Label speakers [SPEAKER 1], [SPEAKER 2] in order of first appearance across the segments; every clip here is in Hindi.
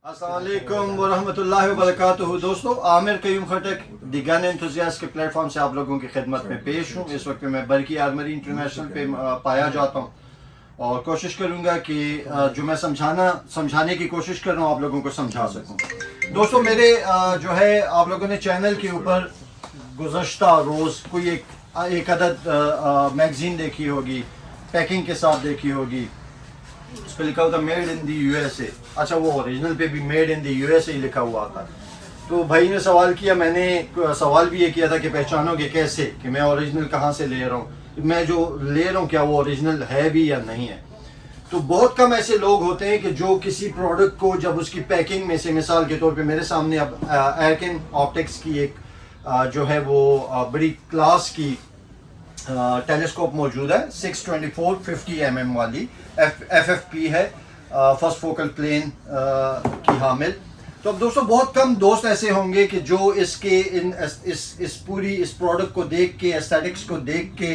[SPEAKER 1] अस्सलामुअलैकुम वरहमतुल्लाहि वबरकातुहू। दोस्तों, आमिर कयूम खटक दी गन एंथुसियास्ट के प्लेटफॉर्म से आप लोगों की खिदमत में पेश हूँ। इस वक्त मैं बरकी आर्मरी इंटरनेशनल पे पाया जाता हूँ और कोशिश करूँगा कि जो मैं समझाने की कोशिश कर रहा हूँ आप लोगों को समझा सकूँ। दोस्तों, मेरे जो है आप लोगों ने चैनल के ऊपर गुज़श्ता रोज़ कोई एक अदद मैगज़ीन देखी होगी, पैकिंग के साथ देखी होगी। उस पर लिखा होता मेड इन दी यूएसए। अच्छा, वो ओरिजिनल पे भी मेड इन दी यूएसए ही लिखा हुआ था। तो भाई ने सवाल किया, मैंने सवाल भी ये किया था कि पहचानोगे कैसे कि मैं ओरिजिनल कहाँ से ले रहा हूँ, मैं जो ले रहा हूँ क्या वो ओरिजिनल है भी या नहीं है। तो बहुत कम ऐसे लोग होते हैं कि जो किसी प्रोडक्ट को जब उसकी पैकिंग में से, मिसाल के तौर पे मेरे सामने अब एरकिन ऑप्टिक्स की एक जो है वो बड़ी क्लास की टेलीस्कोप मौजूद है, 624-50 mm वाली FFP है, फर्स्ट फोकल प्लेन की हामिल। तो अब दोस्तों, बहुत कम दोस्त ऐसे होंगे कि जो इसके इस प्रोडक्ट को देख के, एस्थेटिक्स को देख के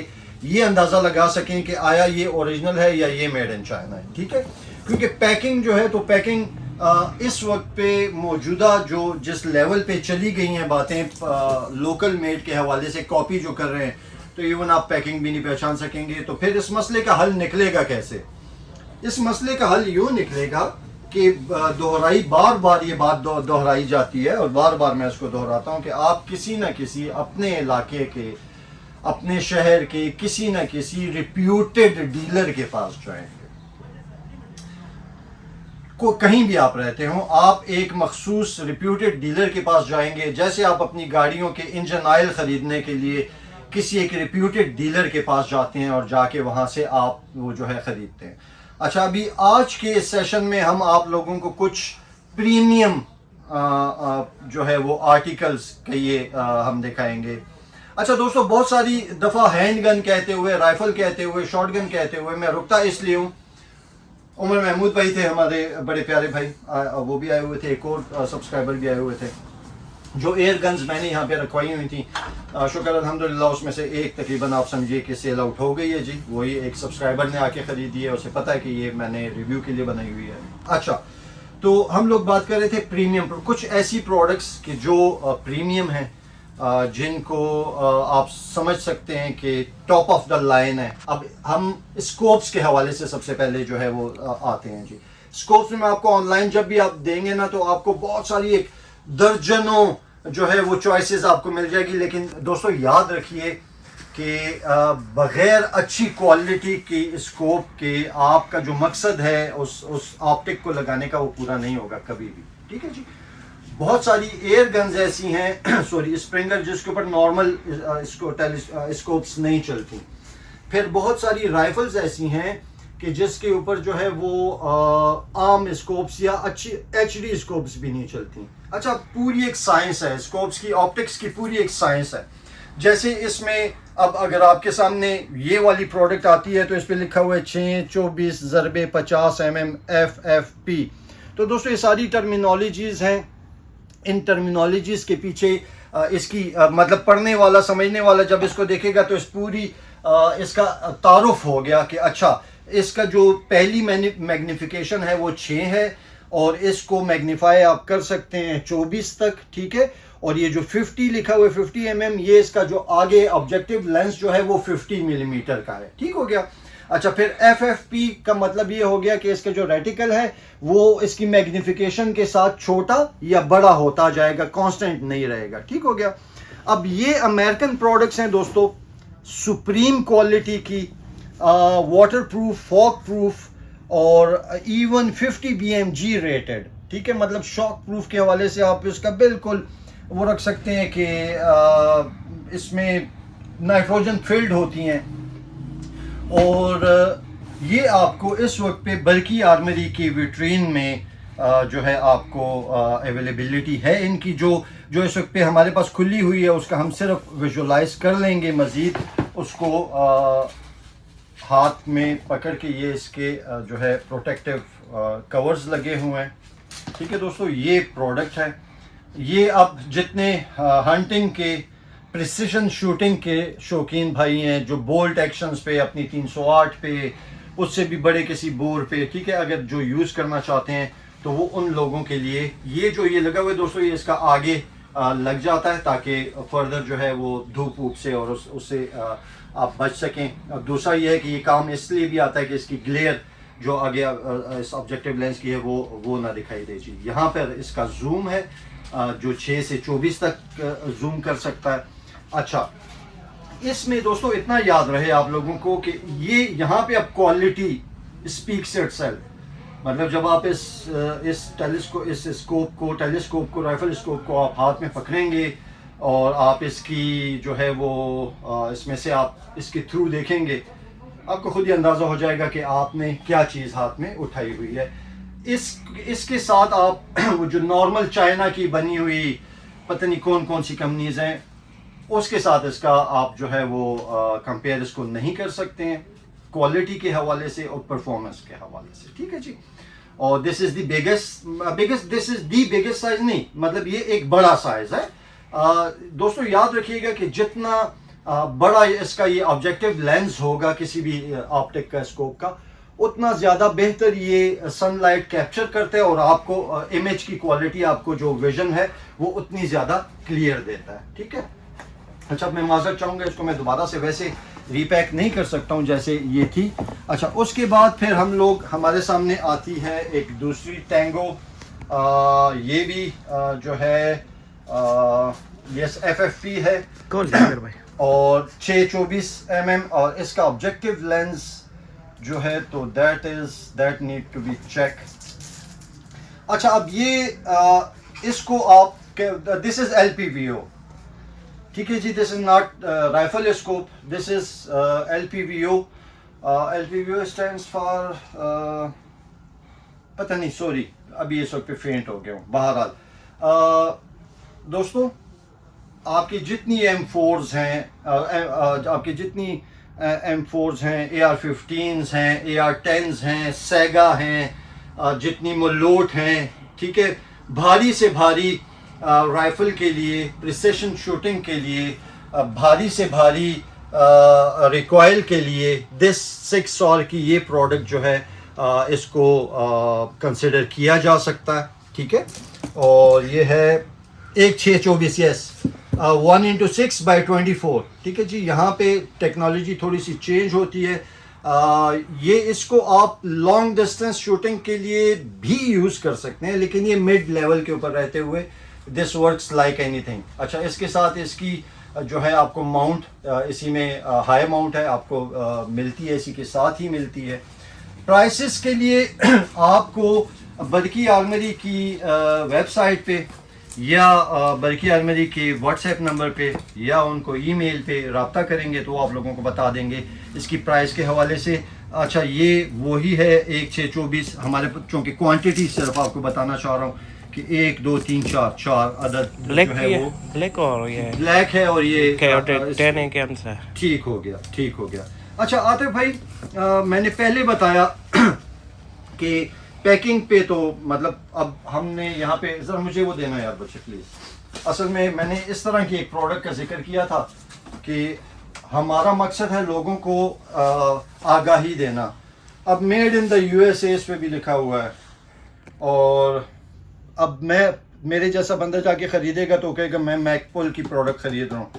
[SPEAKER 1] ये अंदाज़ा लगा सकें कि आया ये ओरिजिनल है या ये मेड इन चाइना है। ठीक है, क्योंकि पैकिंग जो है, तो पैकिंग इस वक्त पे मौजूदा जो जिस लेवल पे चली गई हैं बातें लोकल मेड के हवाले से, कॉपी जो कर रहे हैं, तो इवन आप पैकिंग भी नहीं पहचान सकेंगे। तो फिर इस मसले का हल निकलेगा कैसे? इस मसले का हल यूँ निकलेगा कि बार बार ये बात दोहराई जाती है और बार बार मैं इसको दोहराता हूँ कि आप किसी न किसी अपने इलाके के, अपने शहर के किसी न किसी रिप्यूटेड डीलर के पास जाएंगे। कहीं भी आप रहते हो, आप एक मखसूस रिप्यूटेड डीलर के पास जाएंगे। जैसे आप अपनी गाड़ियों के इंजन ऑयल ख़रीदने के लिए किसी एक रिप्यूटेड डीलर के पास जाते हैं और जाके वहाँ से आप वो जो है ख़रीदते हैं। अच्छा, अभी आज के इस सेशन में हम आप लोगों को कुछ प्रीमियम जो है वो आर्टिकल्स के ये हम दिखाएंगे। अच्छा दोस्तों, बहुत सारी दफ़ा हैंड गन कहते हुए, राइफ़ल कहते हुए, शॉर्ट गन कहते हुए मैं रुकता इसलिए हूँ। उमर महमूद भाई थे हमारे बड़े प्यारे भाई, वो भी आए हुए थे, एक और सब्सक्राइबर भी आए हुए थे। जो एयर गन्स मैंने यहाँ पे रखवाई हुई थी, शुक्र अल्हम्दुलिल्लाह, उसमें से एक तकरीबन आप समझिए कि सेल आउट हो गई है जी। वही एक सब्सक्राइबर ने आके ख़रीदी है, उसे पता है कि ये मैंने रिव्यू के लिए बनाई हुई है। अच्छा, तो हम लोग बात कर रहे थे प्रीमियम, कुछ ऐसी प्रोडक्ट्स कि जो प्रीमियम हैं, जिनको आप समझ सकते हैं कि टॉप ऑफ द लाइन है। अब हम स्कोप्स के हवाले से सबसे पहले जो है वो आते हैं जी। स्कोप्स में आपको ऑनलाइन जब भी आप देंगे ना, तो आपको बहुत सारी, एक दर्जनों जो है वो चॉइसेस आपको मिल जाएगी। लेकिन दोस्तों याद रखिए कि बग़ैर अच्छी क्वालिटी की स्कोप के आपका जो मकसद है उस ऑप्टिक को लगाने का, वो पूरा नहीं होगा कभी भी। ठीक है जी। बहुत सारी एयर गन्स ऐसी हैं सॉरी स्प्रिंगर, जिसके ऊपर नॉर्मल स्कोप्स नहीं चलती। फिर बहुत सारी राइफल्स ऐसी हैं कि जिसके ऊपर जो है वो आम स्कोप्स या अच्छी HD स्कोप्स भी नहीं चलती। अच्छा, पूरी एक साइंस है स्कोप्स की, ऑप्टिक्स की पूरी एक साइंस है। जैसे इसमें अब अगर आपके सामने ये वाली प्रोडक्ट आती है तो इस पर लिखा हुआ है 6-24-50 mm FFP। तो दोस्तों, ये सारी टर्मिनोलॉजीज़ हैं। इन टर्मिनोलॉजीज़ के पीछे इसकी मतलब पढ़ने वाला, समझने वाला जब इसको देखेगा तो इस पूरी इसका तारुफ हो गया कि अच्छा, इसका जो पहली मैग्निफिकेशन है वो 6 है और इसको मैग्नीफाई आप कर सकते हैं 24 तक। ठीक है, और ये जो 50 लिखा हुआ है 50 mm, ये इसका जो आगे ऑब्जेक्टिव लेंस जो है वो 50 मिलीमीटर का है। ठीक हो गया। अच्छा, फिर FFP का मतलब ये हो गया कि इसका जो रेटिकल है वो इसकी मैग्निफिकेशन के साथ छोटा या बड़ा होता जाएगा, कांस्टेंट नहीं रहेगा। ठीक हो गया। अब ये अमेरिकन प्रोडक्ट्स हैं दोस्तों, सुप्रीम क्वालिटी की, वाटर प्रूफ, फॉग प्रूफ और इवन 50 BMG रेटेड। ठीक है, मतलब शॉक प्रूफ के हवाले से आप इसका बिल्कुल वो रख सकते हैं कि इसमें नाइट्रोजन फिल्ड होती हैं। और ये आपको इस वक्त पे बरकी आर्मरी की विट्रीन में जो है आपको अवेलेबिलिटी है इनकी, जो इस वक्त पे हमारे पास खुली हुई है, उसका हम सिर्फ विजुलाइज कर लेंगे मज़ीद उसको हाथ में पकड़ के। ये इसके जो है प्रोटेक्टिव कवर्स लगे हुए हैं। ठीक है दोस्तों, ये प्रोडक्ट है। ये अब जितने हंटिंग के, प्रिसिशन शूटिंग के शौकीन भाई हैं, जो बोल्ट एक्शंस पे, अपनी 308 पे, उससे भी बड़े किसी बोर पे, ठीक है, अगर जो यूज़ करना चाहते हैं तो वो उन लोगों के लिए ये जो ये लगा हुआ है दोस्तों, ये इसका आगे लग जाता है ताकि फर्दर जो है वो धूप वूप से और उससे आप बच सकें। अब दूसरा ये है कि ये काम इसलिए भी आता है कि इसकी ग्लेयर जो आगे इस ऑब्जेक्टिव लेंस की है वो ना दिखाई दे। जी यहाँ पर इसका जूम है जो 6 से 24 तक जूम कर सकता है। अच्छा, इसमें दोस्तों इतना याद रहे आप लोगों को कि ये यहाँ पे अब क्वालिटी स्पीक्स इटसेल्फ, मतलब जब आप इस टेलीस्कोप को राइफल स्कोप को आप हाथ में पकड़ेंगे और आप इसकी जो है वो इसमें से आप इसके थ्रू देखेंगे, आपको खुद ही अंदाज़ा हो जाएगा कि आपने क्या चीज़ हाथ में उठाई हुई है। इसके साथ आप वो जो नॉर्मल चाइना की बनी हुई पता नहीं कौन कौन सी कंपनीज हैं, उसके साथ इसका आप जो है वो कंपेयर इसको नहीं कर सकते हैं क्वालिटी के हवाले से और परफॉर्मेंस के हवाले से। ठीक है जी। और this is the biggest size नहीं, मतलब ये एक बड़ा साइज है। दोस्तों याद रखिएगा कि जितना बड़ा इसका ये ऑब्जेक्टिव लेंस होगा किसी भी ऑप्टिक का स्कोप का, उतना ज़्यादा बेहतर ये सनलाइट कैप्चर करता है और आपको इमेज की क्वालिटी, आपको जो विजन है वो उतनी ज़्यादा क्लियर देता है। ठीक है। अच्छा, मैं माजरत चाहूँगा, इसको मैं दोबारा से वैसे रीपैक नहीं कर सकता हूँ जैसे ये थी। अच्छा, उसके बाद फिर हमारे सामने आती है एक दूसरी टैंगो, ये भी जो है यस FFP है और 624 mm और इसका ऑब्जेक्टिव लेंस जो है तो that need to be check. अच्छा, अब ये इसको आप दिस इज LPVO। ठीक है जी, this is not rifle scope, this is LPVO। LPVO stands for पता नहीं, सॉरी अभी इस वक्त पे फेंट हो गया हूँ। बहरहाल दोस्तों, आपकी जितनी M4s हैं, आपकी जितनी M4s हैं, AR-15s हैं, AR-10s हैं, सेगा हैं, जितनी मोलोट हैं, ठीक है, भारी से भारी राइफल के लिए, प्रिसिशन शूटिंग के लिए, भारी से भारी रिकॉइल के लिए दिस 6 की ये प्रोडक्ट जो है इसको कंसिडर किया जा सकता है। ठीक है। और ये है एक 624 यस 1x6/24। ठीक है जी। यहाँ पे टेक्नोलॉजी थोड़ी सी चेंज होती है। ये इसको आप लॉन्ग डिस्टेंस शूटिंग के लिए भी यूज़ कर सकते हैं, लेकिन ये मिड लेवल के ऊपर रहते हुए दिस वर्क्स लाइक एनीथिंग। अच्छा, इसके साथ इसकी जो है आपको माउंट, इसी में हाई माउंट है, आपको मिलती है, इसी के साथ ही मिलती है। प्राइसेस के लिए आपको बरकी आर्मरी की वेबसाइट पे या बरकी आर्मरी के व्हाट्सएप नंबर पे या उनको ईमेल पे रब्ता करेंगे तो आप लोगों को बता देंगे इसकी प्राइस के हवाले से। अच्छा, ये वही है 1/624 हमारे, चूँकि क्वांटिटी सिर्फ आपको बताना चाह रहा हूँ कि 1 2 3 4 अदद जो है वो
[SPEAKER 2] ब्लैक और ये
[SPEAKER 1] ब्लैक है और ये
[SPEAKER 2] 10 है के आंसर।
[SPEAKER 1] ठीक हो गया। अच्छा आतिफ भाई, मैंने पहले बताया कि पैकिंग पे तो मतलब अब हमने यहाँ पे, ज़रा मुझे वो देना यार बच्चे प्लीज़। असल में मैंने इस तरह की एक प्रोडक्ट का जिक्र किया था कि हमारा मकसद है लोगों को आगाही देना। अब मेड इन द USA इस पे भी लिखा हुआ है, और अब मेरे जैसा बंदा जाके ख़रीदेगा तो कहेगा मैं मैकपुल की प्रोडक्ट ख़रीद रहा हूँ।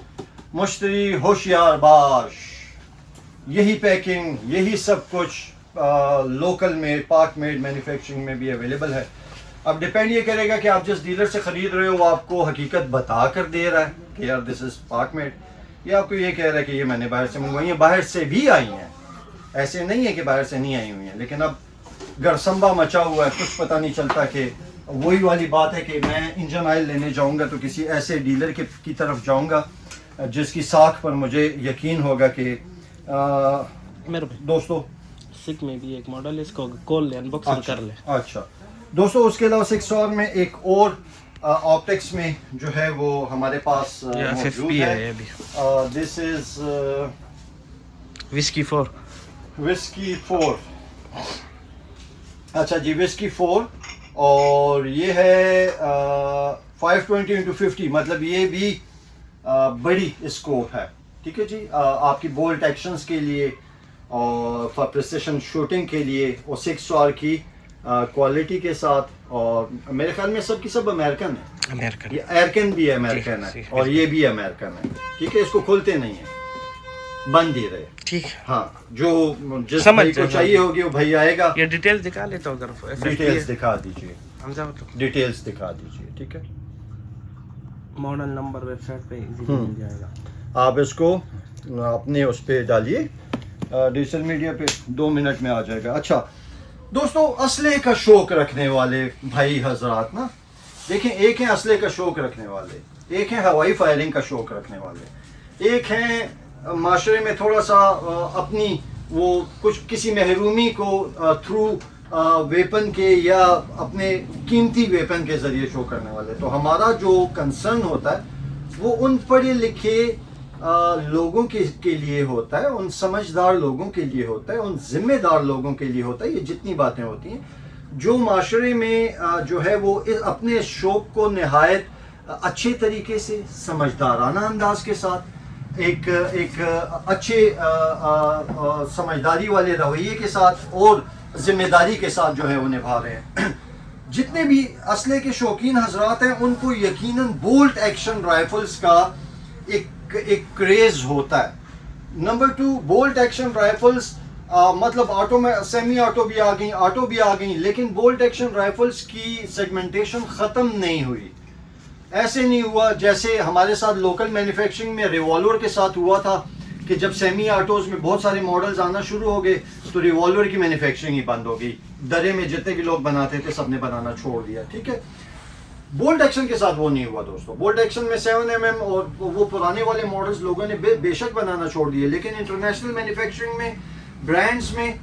[SPEAKER 1] मुश्तरी होशियार बाश, यही पैकिंग, यही सब कुछ लोकल मेड, पाक मेड मैन्युफैक्चरिंग में भी अवेलेबल है। अब डिपेंड ये करेगा कि आप जिस डीलर से ख़रीद रहे हो वो आपको हकीकत बता कर दे रहा है कि यार दिस इज़ पाक मेड, या आपको ये कह रहा है कि ये मैंने बाहर से मंगवाई है। बाहर से भी आई हैं, ऐसे नहीं है कि बाहर से नहीं आई हुई हैं, लेकिन अब गरसंबा मचा हुआ है, कुछ पता नहीं चलता। कि वही वाली बात है कि मैं इंजन ऑयल लेने जाऊंगा तो किसी ऐसे डीलर की तरफ जाऊंगा जिसकी साख पर मुझे यकीन होगा कि
[SPEAKER 2] मेरे
[SPEAKER 1] दोस्तों
[SPEAKER 2] सिक में भी एक मॉडल है, इसको खोल ले, अनबॉक्सिंग कर ले।
[SPEAKER 1] अच्छा दोस्तों, उसके अलावा 6 और में एक और ऑप्टिक्स में जो है वो हमारे पास मौजूद है। This is
[SPEAKER 2] whisky 4।
[SPEAKER 1] अच्छा जी, विस्की 4, और ये है 520x50, मतलब ये भी बड़ी स्कोप है। ठीक है जी। आपकी बोल्ट एक्शंस के लिए और फॉर प्रिसिशन शूटिंग के लिए, और 6 और की क्वालिटी के साथ। और मेरे ख्याल में सबकी सब अमेरिकन है,
[SPEAKER 2] अमेरिकन।
[SPEAKER 1] ये एयरकन भी अमेरिकन
[SPEAKER 2] जी,
[SPEAKER 1] है
[SPEAKER 2] जी,
[SPEAKER 1] और ये भी अमेरिकन है। ठीक है, इसको खोलते नहीं है, बंद ही रहे।
[SPEAKER 2] ठीक है,
[SPEAKER 1] हाँ, जो जिस
[SPEAKER 2] समझ
[SPEAKER 1] भाई को
[SPEAKER 2] जाएगा।
[SPEAKER 1] चाहिए होगी वो भाई आएगा।
[SPEAKER 2] ये डिटेल्स दिखा ले तो अगर
[SPEAKER 1] डिटेल्स दिखा दीजिए,
[SPEAKER 2] हम जाओ तो
[SPEAKER 1] डिटेल्स दिखा दीजिए। ठीक है,
[SPEAKER 2] मॉडल नंबर वेबसाइट पे इजीली मिल जाएगा।
[SPEAKER 1] आप इसको अपने उस पे डालिए, डिजिटल मीडिया पे, 2 मिनट में आ जाएगा। अच्छा दोस्तों, असले का शौक रखने वाले भाई हजरात ना, देखें, एक है असले का शौक रखने वाले, एक है हवाई फायरिंग का शौक रखने वाले, एक है माशरे में थोड़ा सा अपनी वो कुछ किसी महरूमी को थ्रू वेपन के या अपने कीमती वेपन के ज़रिए शो करने वाले। तो हमारा जो कंसर्न होता है वो उन पढ़े लिखे लोगों के लिए होता है, उन समझदार लोगों के लिए होता है, उन जिम्मेदार लोगों के लिए होता है। ये जितनी बातें होती हैं जो माशरे में जो है वो अपने शौक को नहायत अच्छे तरीके से, समझदाराना अंदाज के साथ, एक अच्छे समझदारी वाले रवैये के साथ और जिम्मेदारी के साथ जो है वो निभा रहे हैं। जितने भी असले के शौकीन हजरात हैं उनको यकीनन बोल्ट एक्शन राइफल्स का एक क्रेज होता है। नंबर 2, बोल्ट एक्शन राइफल्स मतलब ऑटो में सेमी ऑटो भी आ गई, ऑटो भी आ गई, लेकिन बोल्ट एक्शन राइफल्स की सेगमेंटेशन ख़त्म नहीं हुई। ऐसे नहीं हुआ जैसे हमारे साथ लोकल मैन्युफैक्चरिंग में रिवॉल्वर के साथ हुआ था कि जब सेमी ऑटोज़ में बहुत सारे मॉडल्स आना शुरू हो गए तो रिवॉल्वर की मैन्युफैक्चरिंग ही बंद हो गई। दरे में जितने भी लोग बनाते थे सबने बनाना छोड़ दिया। ठीक है, बोल्ट एक्शन के साथ वो नहीं हुआ दोस्तों। बोल्ट एक्शन में 7mm और वो पुराने वाले मॉडल्स लोगों ने बेशक बनाना छोड़ दिए, लेकिन इंटरनेशनल मैन्युफैक्चरिंग में, ब्रांड्स में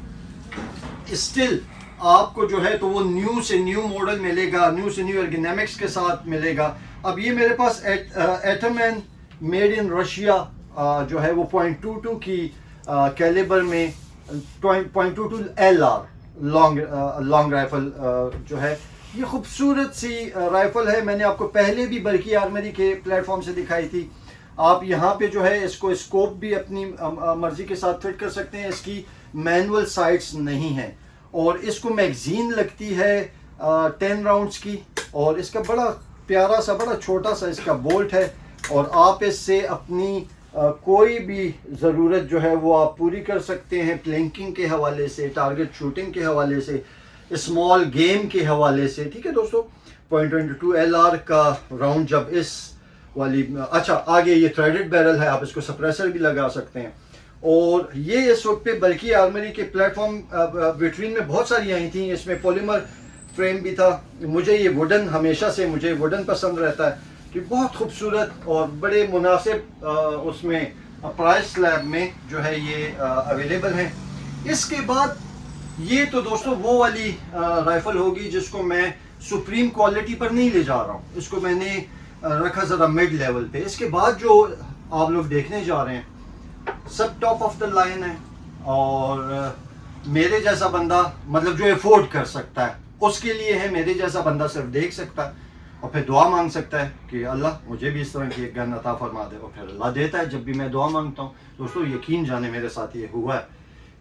[SPEAKER 1] स्टिल आपको जो है तो वो न्यू से न्यू मॉडल मिलेगा, न्यू से न्यू एर्गोनॉमिक्स के साथ मिलेगा। अब ये मेरे पास एटमैन मेड इन रशिया जो है वो .22 की कैलिबर में 0.22 LR लॉन्ग राइफल जो है, ये खूबसूरत सी राइफल है। मैंने आपको पहले भी बरकी आर्मरी के प्लेटफॉर्म से दिखाई थी। आप यहाँ पे जो है इसको स्कोप भी अपनी मर्जी के साथ फिट कर सकते हैं। इसकी मैनुअल साइट्स नहीं है और इसको मैगजीन लगती है 10 राउंड्स की, और इसका बड़ा प्यारा सा, बड़ा छोटा सा इसका बोल्ट है, और आप इससे अपनी कोई भी ज़रूरत जो है वो आप पूरी कर सकते हैं, प्लिंकिंग के हवाले से, टारगेट शूटिंग के हवाले से, स्मॉल गेम के हवाले से। ठीक है दोस्तों, .22 LR का राउंड जब इस वाली, अच्छा आगे ये थ्रेडेड बैरल है, आप इसको सप्रेसर भी लगा सकते हैं। और ये इस वक्त पे बल्कि आर्मरी के प्लेटफॉर्म विट्रीन में बहुत सारी आई थी, इसमें पॉलीमर फ्रेम भी था। मुझे ये वुडन, हमेशा से मुझे वुडन पसंद रहता है कि बहुत खूबसूरत और बड़े मुनासिब उसमें प्राइस स्लैब में जो है ये अवेलेबल है। इसके बाद ये तो दोस्तों वो वाली राइफल होगी जिसको मैं सुप्रीम क्वालिटी पर नहीं ले जा रहा हूँ, इसको मैंने रखा ज़रा मिड लेवल पे। इसके बाद जो आप लोग देखने जा रहे हैं सब टॉप ऑफ द लाइन है, और मेरे जैसा बंदा, मतलब जो अफोर्ड कर सकता है उसके लिए है। मेरे जैसा बंदा सिर्फ देख सकता है और फिर दुआ मांग सकता है कि अल्लाह मुझे भी इस तरह की एक गन अता फरमा दे, और फिर अल्लाह देता है जब भी मैं दुआ मांगता हूँ। दोस्तों यकीन जाने मेरे साथ ये हुआ है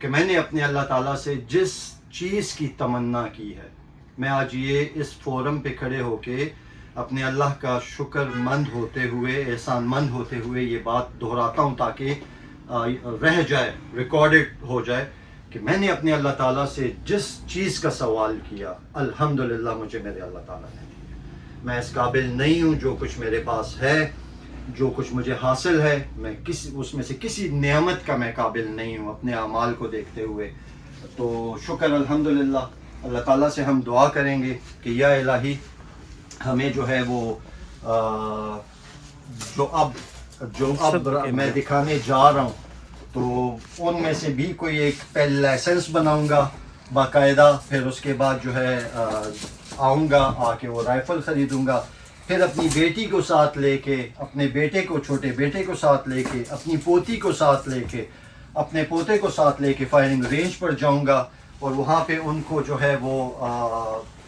[SPEAKER 1] कि मैंने अपने अल्लाह ताला से जिस चीज़ की तमन्ना की है, मैं आज ये इस फोरम पे खड़े होके अपने अल्लाह का शुक्रमंद होते हुए, एहसानमंद होते हुए ये बात दोहराता हूँ ताकि रह जाए, रिकॉर्डेड हो जाए कि मैंने अपने अल्लाह ताला से जिस चीज़ का सवाल किया, अल्हम्दुलिल्लाह मुझे मेरे अल्लाह ताला ने दिया। मैं इस काबिल नहीं हूँ, जो कुछ मेरे पास है, जो कुछ मुझे हासिल है, मैं उसमें से किसी नेमत का मैं काबिल नहीं हूँ अपने अमाल को देखते हुए। तो शुक्र अल्हम्दुलिल्लाह। अल्लाह ताला से हम दुआ करेंगे कि या इलाही हमें जो है वो जो अब मैं दिखाने जा रहा हूँ तो उनमें से भी कोई एक पहले लाइसेंस बनाऊंगा बाकायदा, फिर उसके बाद जो है आऊँगा, आके वो राइफ़ल ख़रीदूँगा, फिर अपनी बेटी को साथ लेके, अपने बेटे को, छोटे बेटे को साथ लेके, अपनी पोती को साथ लेके, अपने पोते को साथ लेके फायरिंग रेंज पर जाऊँगा, और वहाँ पे उनको जो है वो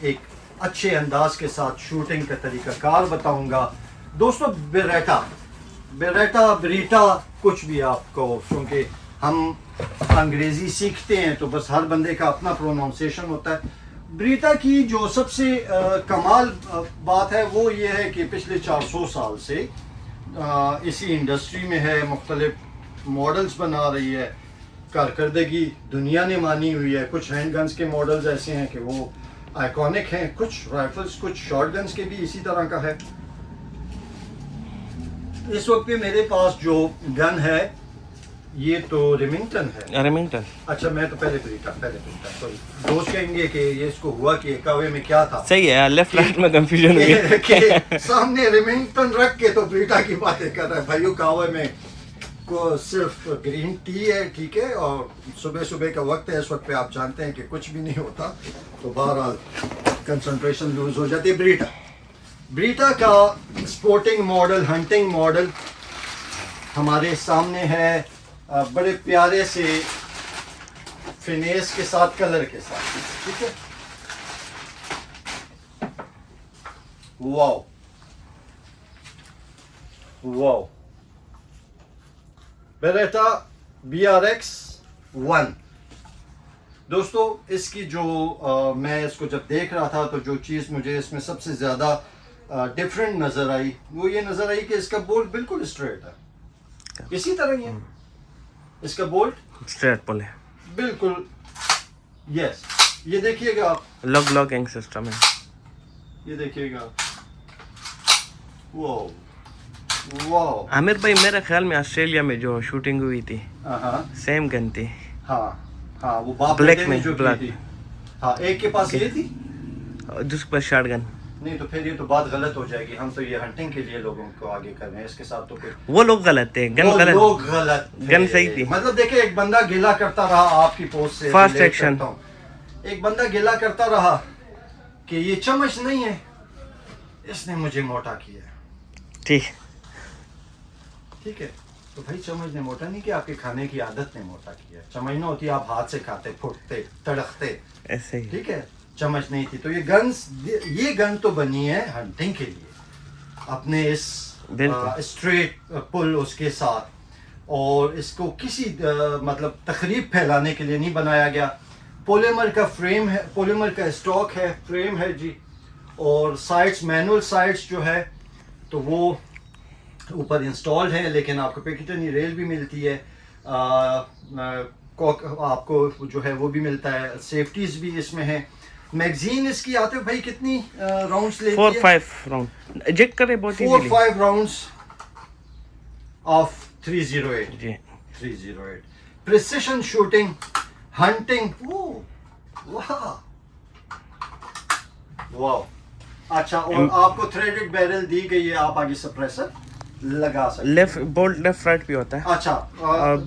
[SPEAKER 1] एक अच्छे अंदाज के साथ शूटिंग का तरीक़ाकार बताऊँगा। दोस्तों बेरेटा कुछ भी आपको, क्योंकि हम अंग्रेज़ी सीखते हैं तो बस हर बंदे का अपना प्रोनाउंसिएशन होता है। ब्रीटा की जो सबसे कमाल बात है वो ये है कि पिछले 400 साल से इसी इंडस्ट्री में है, मुख्तलिफ मॉडल्स बना रही है, कारकर्दगी दुनिया ने मानी हुई है। कुछ हैंड गन्स के मॉडल्स ऐसे हैं कि वो आइकॉनिक हैं, कुछ राइफल्स, कुछ शॉर्ट गन्स के भी इसी तरह का है। इस वक्त पे मेरे पास जो गन है ये तो रिमिंगटन है।
[SPEAKER 2] रेमिंगटन।
[SPEAKER 1] अच्छा, मैं तो पहले ब्रीटा सॉरी, दोस्त कहेंगे कि ये इसको हुआ कि एकावे में क्या था।
[SPEAKER 2] सही है, लेफ्ट राइट में कंफ्यूजन हो गया।
[SPEAKER 1] कि सामने रिमिंगटन रख के तो ब्रीटा की बातें कर रहा है। भाइयों, कावे में को सिर्फ ग्रीन टी है, ठीक है, और सुबह सुबह का वक्त है, इस वक्त पे आप जानते हैं कि कुछ भी नहीं होता, तो बहरहाल कंसंट्रेशन लूज हो जाती है। ब्रीटा का स्पोर्टिंग मॉडल, हंटिंग मॉडल हमारे सामने है, बड़े प्यारे से फिनेस के साथ, कलर के साथ, ठीक है। Wow wow, Beretta BRX 1। दोस्तों, इसकी जो मैं इसको जब देख रहा था तो जो चीज़ मुझे इसमें सबसे ज़्यादा डिफरेंट नज़र आई वो ये नज़र आई कि इसका बोल्ट बिल्कुल स्ट्रेट है, इसी तरह ही है इसका बोल्ट,
[SPEAKER 2] स्ट्रेट पुल है
[SPEAKER 1] बिल्कुल। यस, ये देखिएगा आप,
[SPEAKER 2] लॉकिंग सिस्टम है,
[SPEAKER 1] ये देखिएगा। Wow wow.
[SPEAKER 2] आमिर भाई, मेरे ख्याल में ऑस्ट्रेलिया में जो शूटिंग हुई थी सेम गन थी।
[SPEAKER 1] हाँ हाँ, वो बाप
[SPEAKER 2] ब्लैक
[SPEAKER 1] बेटे
[SPEAKER 2] में,
[SPEAKER 1] ने जो की
[SPEAKER 2] ब्लैक।
[SPEAKER 1] थी। हाँ, एक के पास ये थी,
[SPEAKER 2] जिसके पास शॉट गन।
[SPEAKER 1] नहीं तो फिर ये तो बात गलत हो जाएगी। हम तो ये हंटिंग के लिए लोगों को आगे कर रहे हैं, इसके साथ तो कोई
[SPEAKER 2] वो लोग गलत थे, गन
[SPEAKER 1] वो
[SPEAKER 2] गलत।
[SPEAKER 1] लोग गलत थे।
[SPEAKER 2] गन सही थी।
[SPEAKER 1] मतलब देखिए, एक बंदा गिला करता रहा आपकी पोस्ट से,
[SPEAKER 2] Fast
[SPEAKER 1] relate
[SPEAKER 2] action।
[SPEAKER 1] करता हूं। एक बंदा गिला करता रहा कि ये चम्मच नहीं है, इसने मुझे मोटा किया।
[SPEAKER 2] ठीक
[SPEAKER 1] ठीक है, तो भाई चम्मच ने मोटा नहीं किया, आपके खाने की आदत ने मोटा किया। चम्मच ना होती आप हाथ से खाते, फुटते, तड़कते,
[SPEAKER 2] ऐसे ही।
[SPEAKER 1] ठीक है, चम्मच नहीं थी। तो ये गन तो बनी है हंटिंग के लिए, अपने इस स्ट्रेट पुल उसके साथ, और इसको किसी मतलब तकरीब फैलाने के लिए नहीं बनाया गया। पॉलीमर का फ्रेम है, पॉलीमर का स्टॉक है, फ्रेम है जी, और साइड्स, मैनुअल साइड्स जो है तो वो ऊपर इंस्टॉल्ड है, लेकिन आपको पिकेटनी रेल भी मिलती है, आपको जो है वो भी मिलता है, सेफ्टीज भी इसमें है। मैगजीन इसकी आते भाई कितनी राउंड्स लेती है?
[SPEAKER 2] 4-5 राउंड एजेक्ट करे बहुत इजीली।
[SPEAKER 1] 4-5 राउंड्स ऑफ 308
[SPEAKER 2] जी।
[SPEAKER 1] 308 प्रिसिशन शूटिंग, हंटिंग। वाह वाह। अच्छा, और आपको थ्रेडेड बैरल दी गई है, आप आगे सप्रेसर लगा सकते हैं।
[SPEAKER 2] लेफ्ट बोल्ट लेफ्ट राइट भी होता है।
[SPEAKER 1] अच्छा,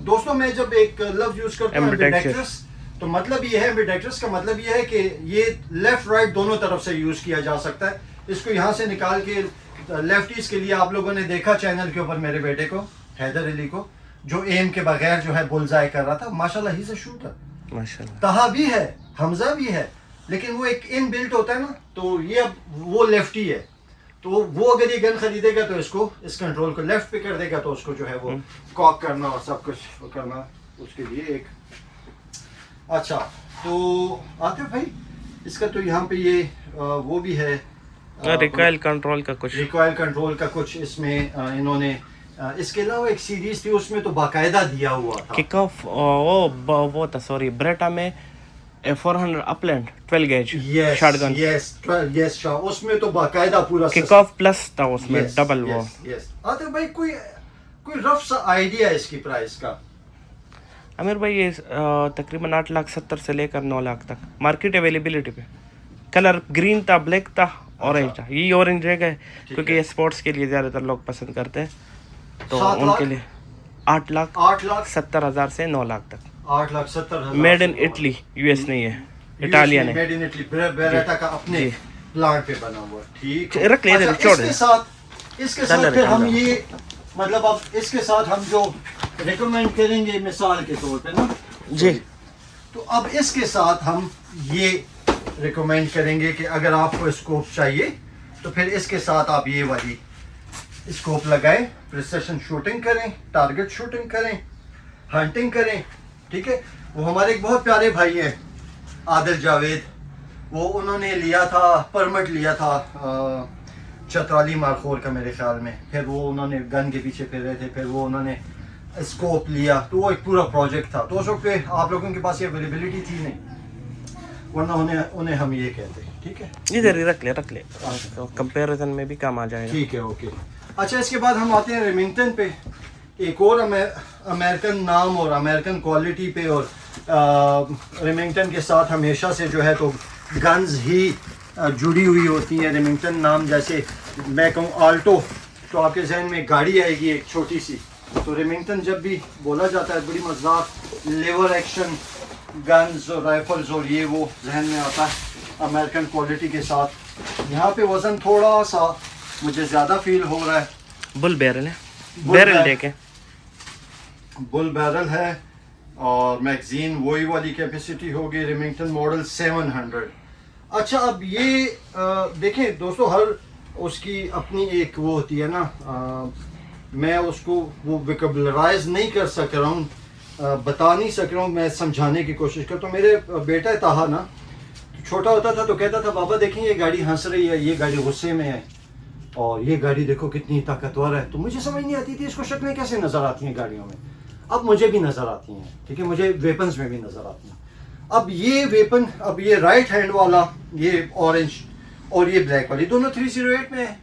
[SPEAKER 1] दोस्तों, मैं जब एक लफ्ज यूज करता हूं एम्बिडेक्ट्रस, तो मतलब ये है, एम्बिडेक्ट्रस का मतलब ये है कि ये लेफ्ट राइट दोनों तरफ से यूज किया जा सकता है। इसको यहाँ से निकाल के लेफ्टीज के लिए आप लोगों ने देखा चैनल के ऊपर मेरे बेटे को, हैदर अली को, जो एम के बगैर जो है बुलजाई कर रहा था। माशाल्लाह, ही से शूटर,
[SPEAKER 2] माशाल्लाह।
[SPEAKER 1] तहा भी है, हमजा भी है, लेकिन वो एक इन बिल्ट होता है ना, तो ये अब वो लेफ्टी है, तो वो अगर ये गन खरीदेगा तो इसको, इस कंट्रोल को लेफ्ट पे कर देगा, तो उसको जो है वो कॉक करना और सब कुछ करना, उसके लिए एक। अच्छा, तो आते भाई, इसका तो यहाँ पे ये वो भी है,
[SPEAKER 2] रिकॉइल कंट्रोल का कुछ,
[SPEAKER 1] रिकॉइल कंट्रोल का कुछ इसमें इन्होंने, इसके अलावा एक सीरीज थी उसमें तो बाकायदा दिया हुआ था।
[SPEAKER 2] किक ऑफ, वो था, सॉरी, ब्रेटा में 400 अपलैंड 12 गेज शॉटगन।
[SPEAKER 1] यस, उसमें तो बाकायदा पूरा
[SPEAKER 2] किक ऑफ प्लस था उसमें, डबल वो।
[SPEAKER 1] यस। आते भाई, कोई रफ सा आइडिया इसकी प्राइस का?
[SPEAKER 2] आमिर भाई, ये तकरीबन 8,70,000 से लेकर 9 लाख तक मार्केट अवेलेबिलिटी पे। कलर ग्रीन था, ब्लैक था, ऑरेंज था। ये ऑरेंज रहेगा क्योंकि ये स्पोर्ट्स के लिए ज़्यादातर लोग पसंद करते हैं, तो उनके लिए 8,70,000 से 9 लाख तक।
[SPEAKER 1] 8,70,000
[SPEAKER 2] मेड इन इटली, यूएस नहीं है, इटालियन है।
[SPEAKER 1] मेड इन इटली, बेरेटा का अपने प्लांट पे बना हुआ। ठीक है,
[SPEAKER 2] रख ले इधर, छोड़ दे।
[SPEAKER 1] इसके साथ फिर हम ये, मतलब अब इसके साथ हम जो रिकमेंड करेंगे मिसाल के तौर पे ना
[SPEAKER 2] जी,
[SPEAKER 1] तो अब इसके साथ हम ये रिकमेंड करेंगे कि अगर आपको स्कोप चाहिए तो फिर इसके साथ आप ये वाली स्कोप लगाएं, प्रिसिशन शूटिंग करें, टारगेट शूटिंग करें, हंटिंग करें। ठीक है, वो हमारे एक बहुत प्यारे भाई हैं आदिल जावेद, वो उन्होंने लिया था, परमिट लिया था चतराली मारखोर का मेरे ख्याल में। फिर वो उन्होंने गन के पीछे फिर रहे थे, फिर वो उन्होंने स्कोप लिया, तो वो एक पूरा प्रोजेक्ट था। तो उस वक्त पे आप लोगों के पास ये अवेलेबिलिटी थी नहीं, वरना उन्हें हम ये कहते हैं। ठीक है,
[SPEAKER 2] इधर ही रख ले तो कंपैरिजन में भी काम आ जाएगा।
[SPEAKER 1] ठीक है, ओके। अच्छा, इसके बाद हम आते हैं रेमिंगटन पे, एक और अमेरिकन नाम और अमेरिकन क्वालिटी पे। और रेमिंगटन के साथ हमेशा से जो है तो गन्स ही जुड़ी हुई होती हैं। रेमिंगटन नाम, जैसे मैं कहूँ आल्टो, तो आपके जहन में गाड़ी आएगी एक छोटी सी। तो रेमिंगटन जब भी बोला जाता है, बड़ी मज़ेदार लेवर एक्शन गन्स और राइफल्स और ये वो जहन में आता है अमेरिकन क्वालिटी के साथ। यहाँ पे वज़न थोड़ा सा मुझे ज़्यादा फील हो रहा है।
[SPEAKER 2] बुल बैरल है, बैरल देखे
[SPEAKER 1] बुल बैरल है, और मैगजीन वही वाली कैपेसिटी होगी। Remington model 700। अच्छा, अब ये देखें दोस्तों, हर उसकी अपनी एक वो होती है ना, मैं उसको वो वोकैबुलराइज नहीं कर सक रहा हूँ, बता नहीं सक रहा हूँ, मैं समझाने की कोशिश करता हूँ। मेरे बेटा ताहा ना छोटा होता था तो कहता था, बाबा देखें ये गाड़ी हंस रही है, ये गाड़ी गुस्से में है, और ये गाड़ी देखो कितनी ताकतवर है। तो मुझे समझ नहीं आती थी इसको शक्लें कैसे नज़र आती हैं गाड़ियों में। अब मुझे भी नज़र आती हैं, ठीक है, मुझे वेपन्स में भी नज़र आती हैं। अब ये वेपन, अब ये राइट हैंड वाला, ये ऑरेंज और ये ब्लैक वाली, दोनों 308 में है।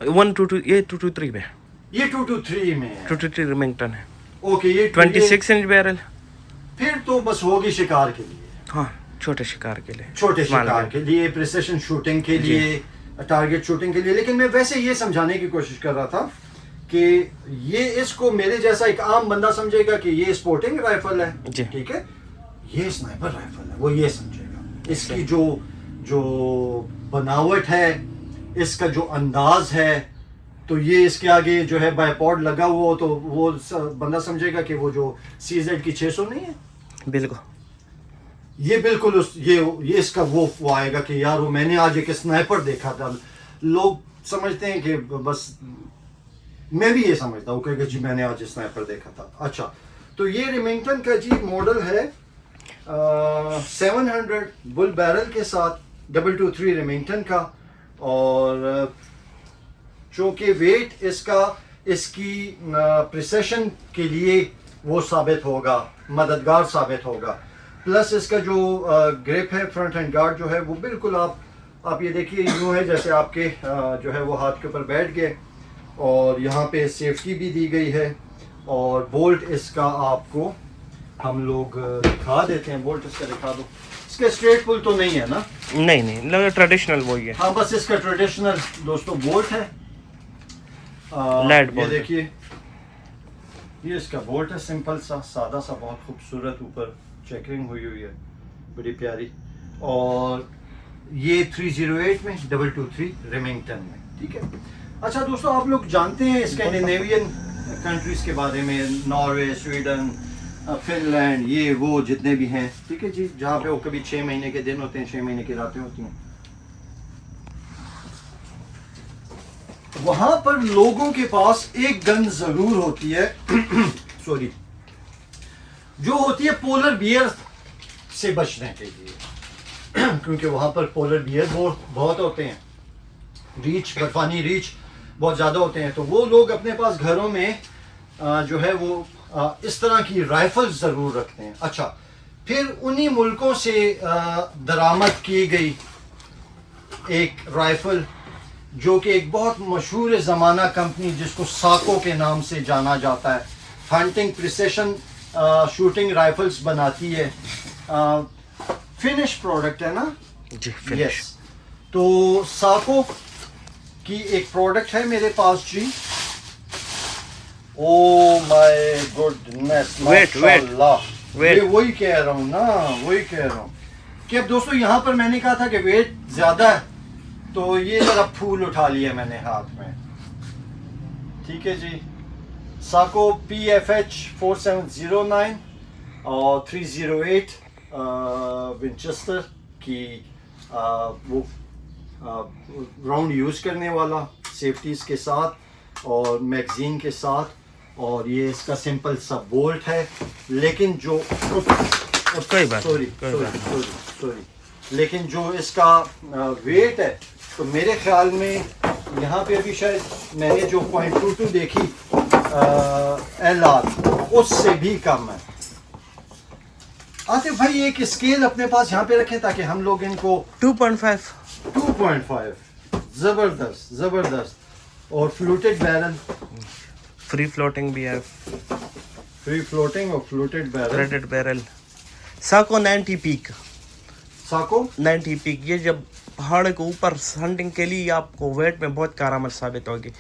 [SPEAKER 2] 122, ये 223 में,
[SPEAKER 1] ये 223 में है।
[SPEAKER 2] 223 रेमिंगटन है।
[SPEAKER 1] ओके, ये
[SPEAKER 2] 26 इंच बैरल।
[SPEAKER 1] फिर तो बस होगी शिकार के लिए,
[SPEAKER 2] हाँ, छोटे शिकार के लिए,
[SPEAKER 1] छोटे शिकार के लिए, प्रिसिशन शूटिंग के लिए, टारगेट शूटिंग के लिए। लेकिन मैं वैसे ये समझाने की कोशिश कर रहा था कि ये इसको मेरे जैसा एक आम बंदा समझेगा कि ये स्पोर्टिंग राइफल है, ठीक है, ये स्नाइपर राइफल है, वो ये समझेगा। इसकी जो बनावट है, इसका जो अंदाज है, तो ये इसके आगे जो है बाइपॉड लगा हुआ हो तो वो बंदा समझेगा कि वो जो CZ की 600 नहीं है,
[SPEAKER 2] बिल्कुल
[SPEAKER 1] ये बिल्कुल ये इसका वो आएगा कि यार वो मैंने आज एक स्नाइपर देखा था। लोग समझते हैं कि बस, मैं भी ये समझता हूँ कि जी मैंने आज स्नाइपर देखा था। अच्छा, तो ये रेमिंगटन का जी मॉडल है 700 बुल बैरल के साथ, 223 रेमिंगटन का, और जो कि वेट इसका इसकी प्रिसिशन के लिए वो साबित होगा, मददगार साबित होगा। प्लस इसका जो ग्रिप है, फ्रंट हैंड गार्ड जो है वो बिल्कुल आप ये देखिए यूँ है जैसे आपके जो है वो हाथ के ऊपर बैठ गए, और यहाँ पे सेफ्टी भी दी गई है। और बोल्ट इसका आपको हम लोग दिखा देते हैं, बोल्ट इसका दिखा दो। इसका स्ट्रेट पुल तो नहीं है ना?
[SPEAKER 2] नहीं, ट्रेडिशनल वही है।
[SPEAKER 1] हाँ, बस इसका ट्रेडिशनल दोस्तों बोल्ट है।
[SPEAKER 2] लाइट
[SPEAKER 1] ये देखिए, ये इसका बोल्ट है, सिंपल सा, सादा सा, बहुत खूबसूरत, ऊपर चेकरिंग हुई हुई है, बड़ी प्यारी। और ये 308 में, 223 रेमिंगटन में, ठीक है। अच्छा दोस्तों, आप लोग जानते हैं स्कैंडिनेवियन कंट्रीज के बारे में, नॉर्वे, स्वीडन, फिनलैंड, ये वो जितने भी हैं, ठीक है जी, जहाँ पे वो कभी 6 महीने के दिन होते हैं, 6 महीने की रातें होती हैं, वहां पर लोगों के पास एक गन जरूर होती है सॉरी, जो होती है पोलर बियर से बचने के लिए क्योंकि वहां पर पोलर बियर बहुत होते हैं, रीच, बर्फानी रीच बहुत ज़्यादा होते हैं। तो वो लोग अपने पास घरों में जो है वो इस तरह की राइफल्स ज़रूर रखते हैं। अच्छा, फिर उन्हीं मुल्कों से दरामद की गई एक राइफल, जो कि एक बहुत मशहूर ज़माना कंपनी जिसको साको के नाम से जाना जाता है, हंटिंग प्रिसिशन शूटिंग राइफल्स बनाती है। फिनिश प्रोडक्ट है ना
[SPEAKER 2] जी,
[SPEAKER 1] यस। तो साको की एक प्रोडक्ट है मेरे पास जी। ओ माय गुडनेस,
[SPEAKER 2] वेट,
[SPEAKER 1] वही कह रहा हूँ ना, वही कह रहा हूँ कि अब दोस्तों यहाँ पर मैंने कहा था कि वेट ज़्यादा है, तो ये जरा फूल उठा लिया मैंने हाथ में, ठीक है जी। साको PFH 4709 और 308 विंचेस्टर की वो राउंड यूज़ करने वाला, सेफ्टीज़ के साथ और मैगजीन के साथ, और ये इसका सिंपल सा बोल्ट है। लेकिन जो
[SPEAKER 2] कोई बात
[SPEAKER 1] सॉरी, लेकिन जो इसका वेट है तो मेरे ख्याल में यहाँ पे अभी शायद मैंने जो 0.22 देखी LR उससे भी कम है। आतिफ भाई एक स्केल अपने पास यहाँ पे रखें ताकि हम लोग इनको
[SPEAKER 2] 2.5
[SPEAKER 1] जबरदस्त जबरदस्त। और फ्लूटेड बैरल,
[SPEAKER 2] फ्री फ्लोटिंग भी है,
[SPEAKER 1] फ्री फ्लोटिंग और fluted barrel.
[SPEAKER 2] Threaded barrel. Sako 90 peak,
[SPEAKER 1] Sako
[SPEAKER 2] 90 peak, ये जब पहाड़ के ऊपर हंटिंग के लिए आपको वेट में बहुत कारगर साबित होगी।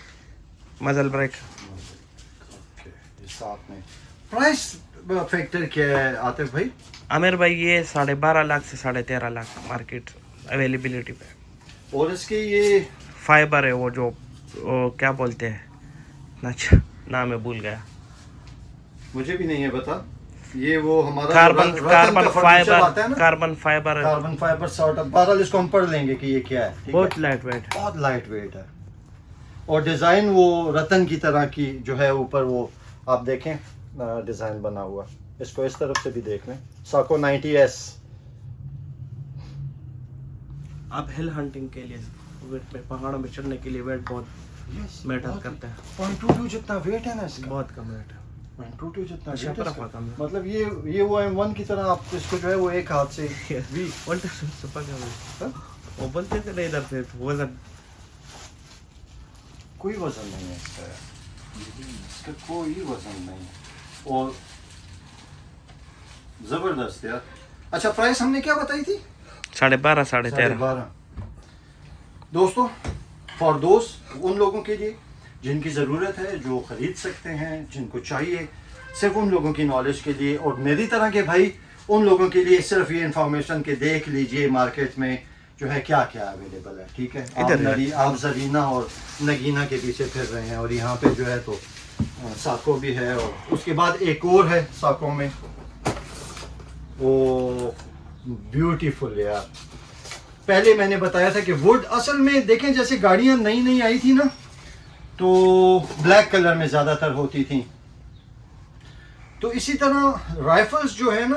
[SPEAKER 2] मजल ब्रेक।
[SPEAKER 1] साथ में प्राइस फैक्टर क्या है आतिफ भाई?
[SPEAKER 2] आमिर भाई ये 12.5 लाख से 13.5 लाख मार्केट अवेलेबिलिटी पे।
[SPEAKER 1] और इसके ये
[SPEAKER 2] फाइबर है वो क्या बोलते हैं, अच्छा नाम मैं भूल गया।
[SPEAKER 1] मुझे भी नहीं है बता। ये वो हमारा
[SPEAKER 2] carbon fibre,
[SPEAKER 1] carbon fibre sort of. बहरहाल इसको हम पढ़ लेंगे कि ये क्या है।
[SPEAKER 2] बहुत लाइट वेट,
[SPEAKER 1] बहुत लाइट वेट है। और डिजाइन वो रतन की तरह की जो है ऊपर वो आप देखें डिजाइन बना हुआ। इसको इस तरफ से भी देख लें। साको 90S।
[SPEAKER 2] आप हिल हंटिंग के लिए वेट में, पहाड़ों में चढ़ने के लिए वेट बहुत मैटर करता है।
[SPEAKER 1] 0.22 जितना वेट है ना इसका,
[SPEAKER 2] बहुत कम वेट है।
[SPEAKER 1] 0.22 जितना
[SPEAKER 2] अच्छा,
[SPEAKER 1] weight है
[SPEAKER 2] बड़ा
[SPEAKER 1] इसका।
[SPEAKER 2] कम है।
[SPEAKER 1] मतलब ये वो M1 की तरह आप इसको जो है वो एक हाथ से भी
[SPEAKER 2] बोलते वो बोलते थे ना इधर से वजन,
[SPEAKER 1] कोई वजन नहीं है इसका कोई वजन नहीं। और जबरदस्त यार। अच्छा प्राइस हमने क्या बताई थी?
[SPEAKER 2] 12.5 13.5।
[SPEAKER 1] 12.5। दोस्तों फॉर दोस्त, उन लोगों के लिए जिनकी ज़रूरत है, जो ख़रीद सकते हैं, जिनको चाहिए, सिर्फ उन लोगों की नॉलेज के लिए। और मेरी तरह के भाई उन लोगों के लिए सिर्फ ये इन्फॉर्मेशन के देख लीजिए मार्केट में जो है क्या क्या अवेलेबल है। ठीक है, आप जरीना और नगीना के पीछे फिर रहे हैं और यहाँ पे जो है तो साको भी है। और उसके बाद एक और है साको में, वो ब्यूटीफुल यार। पहले मैंने बताया था कि वुड असल में देखें जैसे गाड़ियाँ नई नई आई थी ना तो ब्लैक कलर में ज़्यादातर होती थी। तो इसी तरह राइफल्स जो है ना,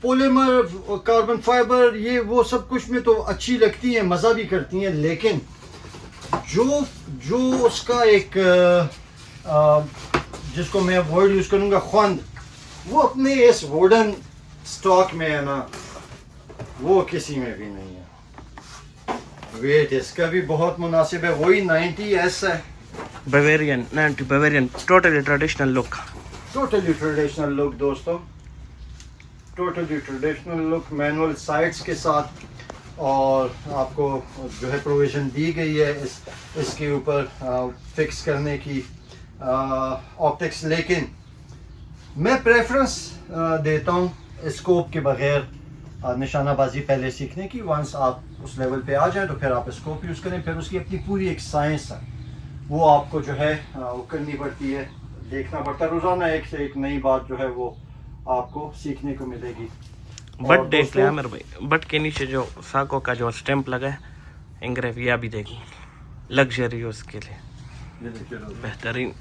[SPEAKER 1] पॉलीमर, कार्बन फाइबर, ये वो सब कुछ में तो अच्छी लगती हैं, मज़ा भी करती हैं। लेकिन जो उसका एक जिसको मैं वर्ड यूज़ करूँगा ख्वंद, वो अपने इस वुडन स्टॉक में है ना, वो किसी में भी नहीं है। वेट इसका भी बहुत मुनासिब है, वही 90S है।
[SPEAKER 2] Bavarian 90 Bavarian, totally traditional look।
[SPEAKER 1] Totally traditional look दोस्तों, totally traditional look, manual sides के साथ। और आपको जो है प्रोविज़न दी गई है इसके ऊपर फिक्स करने की ऑप्टिक्स। लेकिन मैं प्रेफरेंस देता हूँ स्कोप के बगैर निशानाबाजी पहले सीखने की। वंस आप उस लेवल पे आ जाएं तो फिर आप स्कोप यूज़ करें। फिर उसकी अपनी पूरी एक साइंस है, वो आपको जो है वो करनी पड़ती है, देखना पड़ता है। रोज़ाना एक से एक नई बात जो है वो आपको सीखने को मिलेगी।
[SPEAKER 2] बट देख ले आमिर भाई, बट के नीचे जो साको का जो स्टैंप लगा है इंग्रेव, ये भी देखिए, लग्जरी यूज़ के लिए बेहतरीन।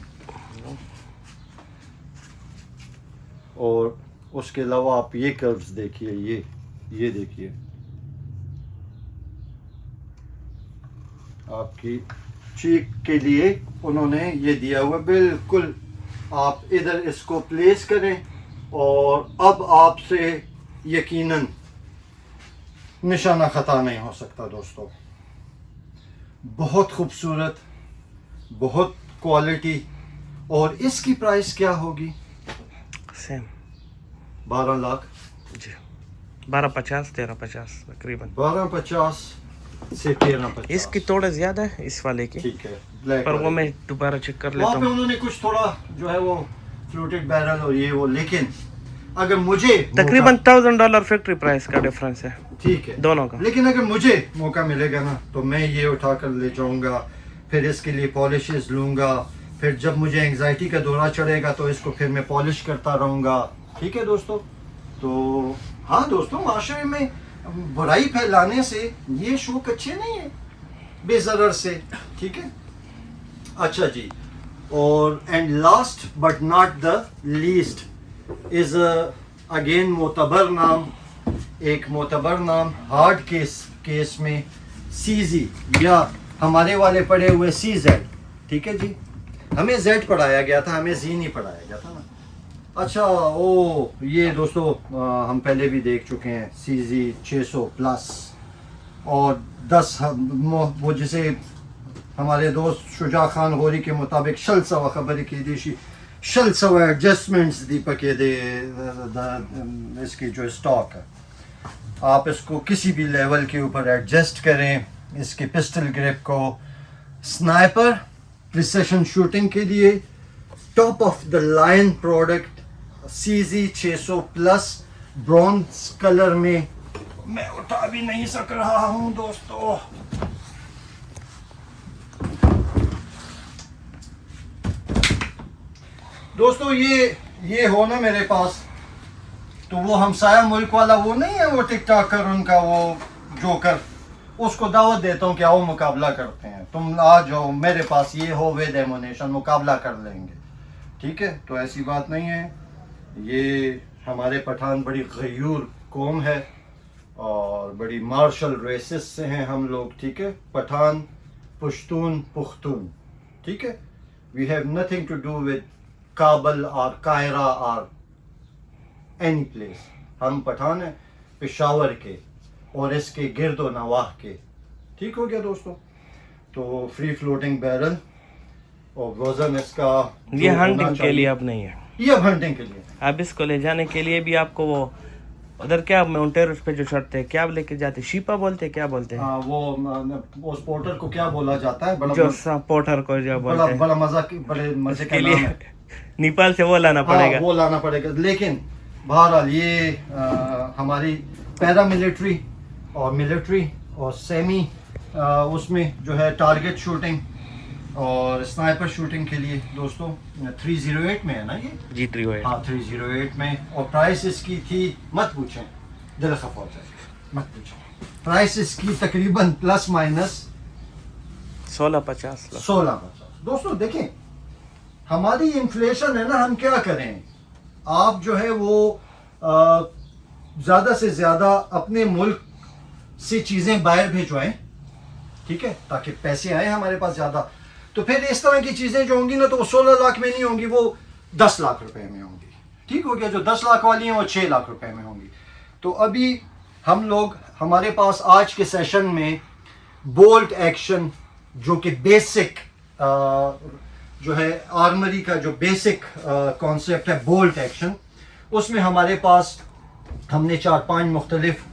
[SPEAKER 1] और उसके अलावा आप ये कर्व्स देखिए, ये देखिए, आपकी चीक के लिए उन्होंने ये दिया हुआ बिल्कुल। आप इधर इसको प्लेस करें और अब आपसे यकीनन निशाना ख़ता नहीं हो सकता दोस्तों। बहुत खूबसूरत, बहुत क्वालिटी। और इसकी प्राइस क्या होगी?
[SPEAKER 2] सेम
[SPEAKER 1] 12 लाख
[SPEAKER 2] जी, 12.50 13.50 तकरीबन।
[SPEAKER 1] 12.50 से 13.50।
[SPEAKER 2] इसकी थोड़ा ज्यादा है इस वाले की,
[SPEAKER 1] ठीक है, ब्लैक
[SPEAKER 2] पर वो मैं दोबारा चेक कर लेता
[SPEAKER 1] वहाँ पे
[SPEAKER 2] हूँ।
[SPEAKER 1] उन्होंने कुछ थोड़ा जो है वो फ्लूटेड बैरल और ये वो। लेकिन अगर मुझे
[SPEAKER 2] तकरीबन $1000 फैक्ट्री प्राइस का डिफरेंस है
[SPEAKER 1] ठीक है
[SPEAKER 2] दोनों का।
[SPEAKER 1] लेकिन अगर मुझे मौका मिलेगा ना तो मैं ये उठा कर ले जाऊंगा, फिर इसके लिए पॉलिशेस लूँगा, फिर जब मुझे एंग्जाइटी का दौरा चढ़ेगा तो इसको फिर मैं पॉलिश करता रहूँगा। ठीक है दोस्तों। तो हाँ दोस्तों, माशरे में बुराई फैलाने से ये शौक अच्छे नहीं है, बेज़रर से। ठीक है, अच्छा जी। और and last but not the least is again मोतबर नाम एक मोतबर नाम, हार्ड केस में CZ या हमारे वाले पढ़े हुए CZ, ठीक है जी। हमें Z पढ़ाया गया था, हमें Z नहीं पढ़ाया गया था ना। अच्छा, ओ ये दोस्तों हम पहले भी देख चुके हैं CZ 600 प्लस और 10 वो जिसे हमारे दोस्त शुजा खान गोरी के मुताबिक शल सवा खबर की देशी शल सवा एडजस्टमेंट्स दीपक ये दे इसकी जो स्टॉक है, आप इसको किसी भी लेवल के ऊपर एडजस्ट करें। इसके पिस्टल ग्रिप को स्नाइपर प्रिसिशन शूटिंग के लिए top of the line product CZ 600 plus bronze colour में मैं उठा भी नहीं सक रहा हूं दोस्तों। दोस्तों ये हो ना मेरे पास, तो वो हमसाया मुल्क वाला वो नहीं है, वो टिकटॉकर उनका वो जोकर, उसको दावत देता हूँ कि आओ मुकाबला करते हैं, तुम आ जाओ मेरे पास, ये हो विद एमुनेशन, मुकाबला कर लेंगे, ठीक है। तो ऐसी बात नहीं है, ये हमारे पठान बड़ी गयूर कौम है और बड़ी मार्शल रेसिस से हैं हम लोग, ठीक है। पठान, पुश्तून, पुख्तून, ठीक है। We have nothing to do with Kabul और कायरा और एनी प्लेस। हम पठान हैं पेशावर के और इसके गिरदो नवाह के, ठीक हो गया दोस्तों। तो फ्री फ्लोटिंग बैरल और वजन इसका
[SPEAKER 2] ये हंटिंग के लिए अब नहीं है,
[SPEAKER 1] ये अब हंटिंग के लिए।
[SPEAKER 2] अब इसको ले जाने के लिए भी आपको वो उधर क्या माउंटेन पे जो चढ़ते हैं क्या लेके जाते, शीपा बोलते हैं, क्या बोलते हैं?
[SPEAKER 1] वो स्पोर्टर को क्या बोला जाता है?
[SPEAKER 2] जो पोर्टर को जो बोलते हैं,
[SPEAKER 1] बड़ा बड़े मजे का
[SPEAKER 2] के
[SPEAKER 1] नाम
[SPEAKER 2] लिए
[SPEAKER 1] है।
[SPEAKER 2] नेपाल से वो लाना पड़ेगा।
[SPEAKER 1] वो लाना पड़ेगा, लेकिन बहरहाल ये हमारी पैरामिलिट्री और मिलिट्री और सेमी उसमें जो है टारगेट शूटिंग और स्नाइपर शूटिंग के लिए दोस्तों 308 में है ना ये
[SPEAKER 2] जी 308।
[SPEAKER 1] हाँ 308 में, और प्राइस इसकी थी, मत पूछें, दिल खफा हो जाएगा, मत पूछें। प्राइस इसकी तकरीबन प्लस माइनस
[SPEAKER 2] 1650।
[SPEAKER 1] दोस्तों देखें, हमारी इन्फ्लेशन है ना, हम क्या करें, आप जो है वो ज़्यादा से ज़्यादा अपने मुल्क से चीज़ें बाहर भिजवाएं, ठीक है, ताकि पैसे आए हमारे पास ज़्यादा। तो फिर इस तरह की चीज़ें जो होंगी ना, तो वो 16 लाख में नहीं होंगी, वो 10 लाख रुपए में होंगी, ठीक हो गया। जो 10 लाख वाली हैं वो 6 लाख रुपए में होंगी। तो अभी हम लोग, हमारे पास आज के सेशन में बोल्ट एक्शन, जो कि बेसिक जो है आर्मरी का जो बेसिक कॉन्सेप्ट है बोल्ट एक्शन, उसमें हमारे पास हमने 4-5 मुख्तलिफ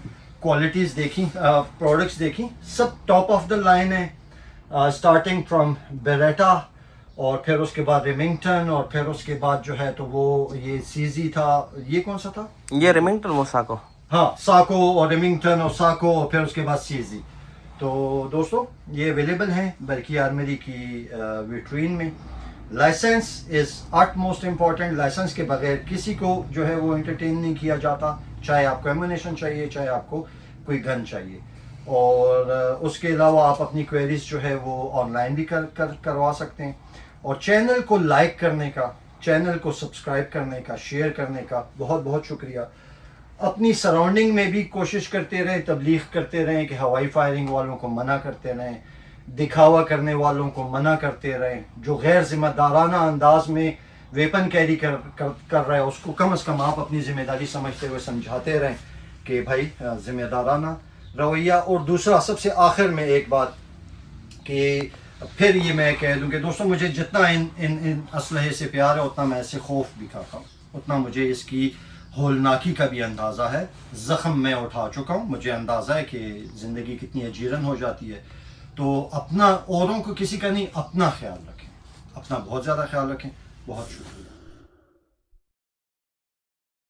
[SPEAKER 1] क्वालिटीज़ देखी, प्रोडक्ट्स देखी, सब टॉप ऑफ द लाइन है, स्टार्टिंग फ्रॉम बेरेटा और फिर उसके बाद रिमिंगटन और फिर उसके बाद जो है तो वो ये CZ था, ये कौन सा था?
[SPEAKER 2] ये रिमिंगटन, वो साको,
[SPEAKER 1] हाँ साको और रिमिंगटन और साको और फिर उसके बाद CZ। तो दोस्तों ये अवेलेबल हैं बल्कि आर्मरी की विट्रीन में। Licence is at most important. Licence के बगैर किसी को जो है वो एंटरटेन नहीं किया जाता, चाहे आपको एमुनेशन चाहिए, चाहे आपको कोई गन चाहिए। और उसके अलावा आप अपनी क्वेरीज जो है वो ऑनलाइन भी करवा सकते हैं। और चैनल को लाइक करने का, चैनल को सब्सक्राइब करने का, शेयर करने का बहुत बहुत शुक्रिया। अपनी सराउंडिंग में भी कोशिश करते रहें, तबलीग करते रहें कि हवाई फायरिंग वालों को मना करते रहें, दिखावा करने वालों को मना करते रहें, जो गैर जिम्मेदाराना अंदाज में वेपन कैरी कर रहा है उसको कम से कम आप अपनी ज़िम्मेदारी समझते हुए समझाते रहें कि भाई ज़िम्मेदाराना रवैया। और दूसरा सबसे आखिर में एक बात कि फिर ये मैं कह दूं कि दोस्तों मुझे जितना इन असलहे से प्यार है उतना मैं इससे खौफ भी खाता हूँ, उतना मुझे इसकी होलनाकी का भी अंदाज़ा है। ज़ख़म मैं उठा चुका हूँ, मुझे अंदाज़ा है कि ज़िंदगी कितनी अजीरन हो जाती है। तो अपना, औरों को किसी का नहीं, अपना ख्याल रखें, अपना बहुत ज़्यादा ख्याल रखें। बहुत शुक्रिया।